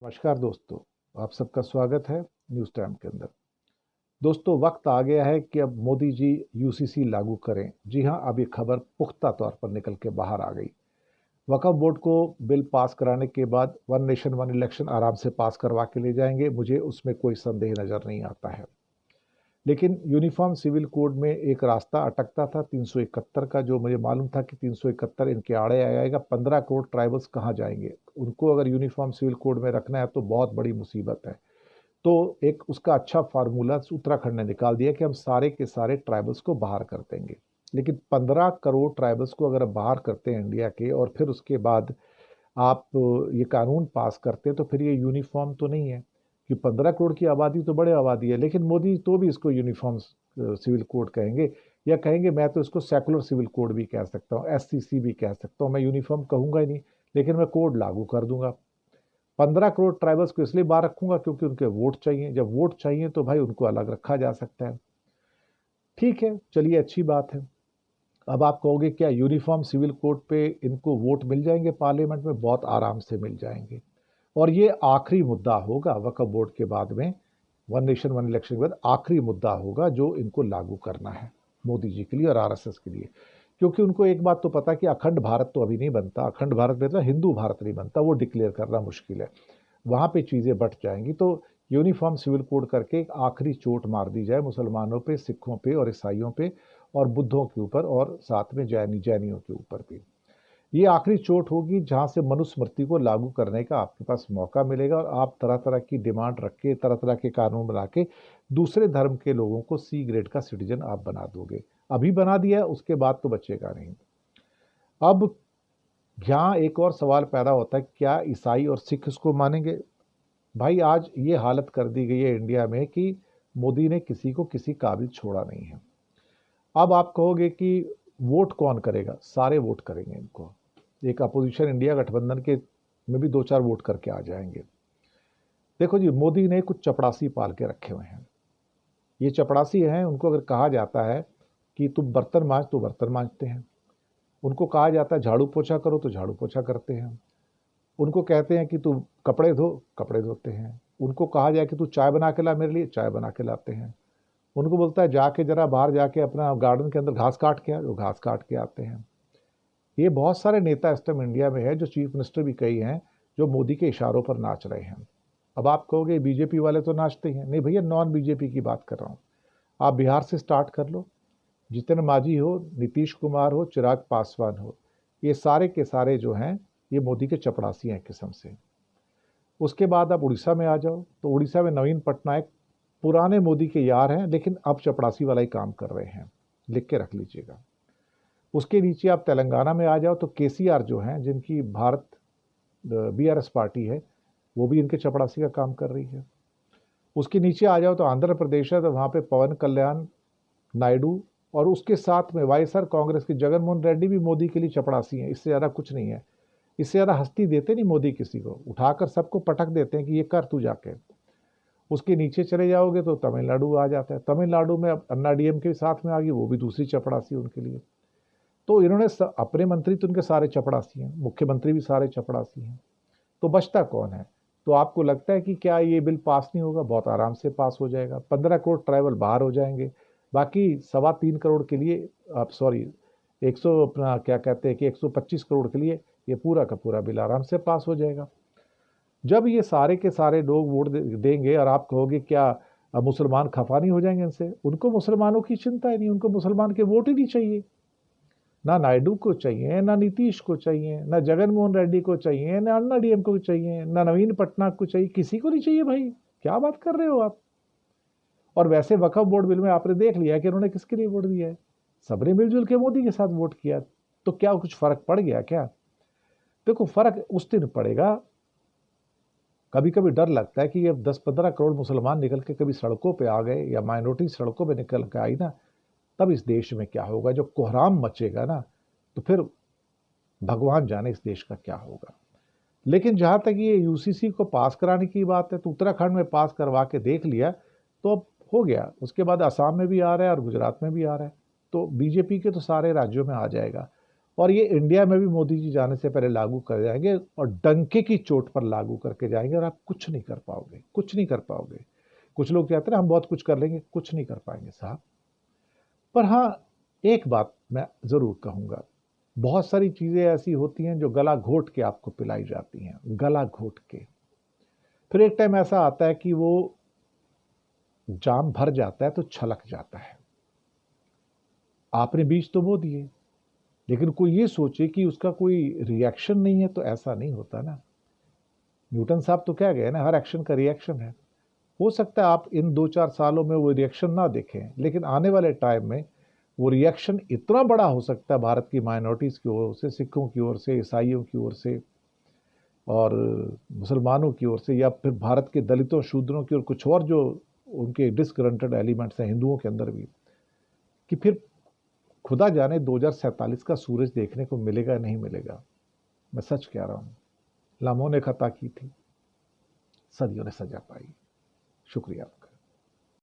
नमस्कार दोस्तों, आप सबका स्वागत है न्यूज़ टाइम के अंदर। दोस्तों, वक्त आ गया है कि अब मोदी जी यूसीसी लागू करें। जी हाँ, अब ये खबर पुख्ता तौर पर निकल के बाहर आ गई। वक्फ बोर्ड को बिल पास कराने के बाद वन नेशन वन इलेक्शन आराम से पास करवा के ले जाएंगे, मुझे उसमें कोई संदेह नज़र नहीं आता है। लेकिन यूनिफॉर्म सिविल कोड में एक रास्ता अटकता था 371 का, जो मुझे मालूम था कि 371 इनके आड़े आ जाएगा। 15 करोड़ ट्राइबल्स कहाँ जाएंगे? उनको अगर यूनिफॉर्म सिविल कोड में रखना है तो बहुत बड़ी मुसीबत है। तो एक उसका अच्छा फार्मूला उत्तराखंड ने निकाल दिया कि हम सारे के सारे ट्राइबल्स को बाहर कर देंगे। लेकिन 15 करोड़ ट्राइबल्स को अगर बाहर करते हैं इंडिया के, और फिर उसके बाद आप ये कानून पास करते हैं, तो फिर ये यूनिफॉर्म तो नहीं है। कि 15 करोड़ की आबादी तो बड़े आबादी है, लेकिन मोदी तो भी इसको यूनिफॉर्म सिविल कोड कहेंगे, या कहेंगे मैं तो इसको सेकुलर सिविल कोड भी कह सकता हूँ, एससीसी भी कह सकता हूँ। मैं यूनिफॉर्म कहूंगा ही नहीं, लेकिन मैं कोड लागू कर दूंगा। 15 करोड़ ट्राइबल्स को इसलिए बाहर रखूंगा क्योंकि उनके वोट चाहिए। जब वोट चाहिए तो भाई उनको अलग रखा जा सकता है। ठीक है, चलिए, अच्छी बात है। अब आप कहोगे क्या यूनिफॉर्म सिविल कोड पे इनको वोट मिल जाएंगे पार्लियामेंट में? बहुत आराम से मिल जाएंगे। और ये आखिरी मुद्दा होगा वक्फ बोर्ड के बाद में, वन नेशन वन इलेक्शन के बाद आखिरी मुद्दा होगा जो इनको लागू करना है मोदी जी के लिए और आरएसएस के लिए। क्योंकि उनको एक बात तो पता है कि अखंड भारत तो अभी नहीं बनता। अखंड भारत में तो हिंदू भारत नहीं बनता, वो डिक्लेयर करना मुश्किल है। वहाँ पे चीज़ें बट जाएंगी। तो यूनिफॉर्म सिविल कोड करके एक आखिरी चोट मार दी जाए मुसलमानों पे, सिखों पे और ईसाइयों पे और बुद्धों के ऊपर, और साथ में जैनियों के ऊपर भी। ये आखिरी चोट होगी जहां से मनुस्मृति को लागू करने का आपके पास मौका मिलेगा, और आप तरह तरह की डिमांड रख के, तरह तरह के कानून बना के दूसरे धर्म के लोगों को सी ग्रेड का सिटीजन आप बना दोगे। अभी बना दिया, उसके बाद तो बचेगा नहीं। अब यहाँ एक और सवाल पैदा होता है, क्या ईसाई और सिख इसको मानेंगे? भाई, आज ये हालत कर दी गई है इंडिया में कि मोदी ने किसी को किसी काबिल छोड़ा नहीं है। अब आप कहोगे कि वोट कौन करेगा? सारे वोट करेंगे इनको। एक अपोजिशन इंडिया गठबंधन के में भी दो चार वोट करके आ जाएंगे। देखो जी, मोदी ने कुछ चपड़ासी पाल के रखे हुए हैं। ये चपड़ासी हैं, उनको अगर कहा जाता है कि तुम बर्तन मांज, तो बर्तन मांजते हैं। उनको कहा जाता है झाड़ू पोछा करो, तो झाड़ू पोछा करते हैं। उनको कहते हैं कि तू कपड़े धो, कपड़े धोते हैं। उनको कहा जाए कि तू चाय बना के ला मेरे लिए, चाय बना के लाते हैं। उनको बोलता है जाके जरा बाहर जाके अपना गार्डन के अंदर घास काट के आ, वो घास काट के आते हैं। ये बहुत सारे नेता इस टाइम इंडिया में है, जो चीफ मिनिस्टर भी कई हैं, जो मोदी के इशारों पर नाच रहे हैं। अब आप कहोगे बीजेपी वाले तो नाचते हैं। नहीं भैया, नॉन बीजेपी की बात कर रहा हूँ। आप बिहार से स्टार्ट कर लो। जितन मांझी हो, नीतीश कुमार हो, चिराग पासवान हो, ये सारे के सारे जो हैं, ये मोदी के चपड़ासी हैं किस्म से। उसके बाद आप उड़ीसा में आ जाओ, तो उड़ीसा में नवीन पटनायक पुराने मोदी के यार हैं, लेकिन अब चपड़ासी वाला ही काम कर रहे हैं। लिख के रख लीजिएगा। उसके नीचे आप तेलंगाना में आ जाओ, तो केसीआर जो हैं, जिनकी भारत बीआरएस पार्टी है, वो भी इनके चपड़ासी का काम कर रही है। उसके नीचे आ जाओ तो आंध्र प्रदेश है, तो वहाँ पे पवन कल्याण नायडू, और उसके साथ में वाईएसआर कांग्रेस के जगन मोहन रेड्डी भी मोदी के लिए चपड़ासी हैं। इससे ज़्यादा कुछ नहीं है। इससे ज़्यादा हस्ती देते नहीं मोदी किसी को, उठाकर सबको पटक देते हैं कि ये कर तू जाके। उसके नीचे चले जाओगे तो तमिलनाडु आ जाता है। तमिलनाडु में अब अन्ना डीएम के साथ में आ गई, वो भी दूसरी चपड़ासी उनके लिए। तो इन्होंने अपने मंत्री तो उनके सारे चपड़ासी हैं, मुख्यमंत्री भी सारे चपड़ासी हैं। तो बचता कौन है? तो आपको लगता है कि क्या ये बिल पास नहीं होगा? बहुत आराम से पास हो जाएगा। 15 करोड़ ट्राइबल बाहर हो जाएंगे। बाकी 3.25 करोड़ के लिए, आप सॉरी, 100 अपना क्या कहते हैं कि 125 करोड़ के लिए ये पूरा का पूरा बिल आराम से पास हो जाएगा। जब ये सारे के सारे लोग वोट देंगे, और आप कहोगे क्या मुसलमान खफा नहीं हो जाएंगे इनसे? उनको मुसलमानों की चिंता ही नहीं, उनको मुसलमान के वोट ही नहीं चाहिए। ना नायडू को चाहिए, ना नीतीश को चाहिए, ना जगन मोहन रेड्डी को चाहिए, ना अन्ना डीएम को चाहिए, ना नवीन पटनायक को चाहिए, किसी को नहीं चाहिए भाई। क्या बात कर रहे हो आप? और वैसे वक्फ बोर्ड बिल में आपने देख लिया कि उन्होंने किसके लिए वोट दिया है। सबने मिलजुल के मोदी के साथ वोट किया। तो क्या कुछ फर्क पड़ गया क्या? देखो, फर्क उस दिन पड़ेगा। कभी कभी डर लगता है कि ये 10-15 करोड़ मुसलमान निकल के कभी सड़कों पे आ गए, या माइनॉरिटी सड़कों पे निकल के आई ना, तब इस देश में क्या होगा। जो कोहराम मचेगा ना, तो फिर भगवान जाने इस देश का क्या होगा। लेकिन जहाँ तक ये यूसीसी को पास कराने की बात है, तो उत्तराखंड में पास करवा के देख लिया, तो अब हो गया। उसके बाद असम में भी आ रहा है और गुजरात में भी आ रहा है। तो बीजेपी के तो सारे राज्यों में आ जाएगा। और ये इंडिया में भी मोदी जी जाने से पहले लागू कर जाएंगे और डंके की चोट पर लागू करके जाएंगे और आप कुछ नहीं कर पाओगे, कुछ नहीं कर पाओगे। कुछ लोग कहते हैं ना हम बहुत कुछ कर लेंगे, कुछ नहीं कर पाएंगे साहब। पर हाँ, एक बात मैं ज़रूर कहूँगा, बहुत सारी चीज़ें ऐसी होती हैं जो गला घोट के आपको पिलाई जाती हैं, गला घोट के। फिर एक टाइम ऐसा आता है कि वो जाम भर जाता है तो छलक जाता है। आपने बीज तो बो दिए, लेकिन कोई ये सोचे कि उसका कोई रिएक्शन नहीं है, तो ऐसा नहीं होता ना। न्यूटन साहब तो कह गए ना, हर एक्शन का रिएक्शन है। हो सकता है आप इन 2-4 सालों में वो रिएक्शन ना देखें, लेकिन आने वाले टाइम में वो रिएक्शन इतना बड़ा हो सकता है भारत की माइनॉरिटीज़ की ओर से, सिखों की ओर से, ईसाइयों की ओर से और मुसलमानों की ओर से, या फिर भारत के दलितों शूद्रों की ओर, कुछ और जो उनके डिसग्रंटेड एलिमेंट्स हैं हिंदुओं के अंदर भी, कि फिर खुदा जाने 2047 का सूरज देखने को मिलेगा नहीं मिलेगा। मैं सच कह रहा हूँ, लामों ने खता की थी, सदियों ने सजा पाई। शुक्रिया आपका।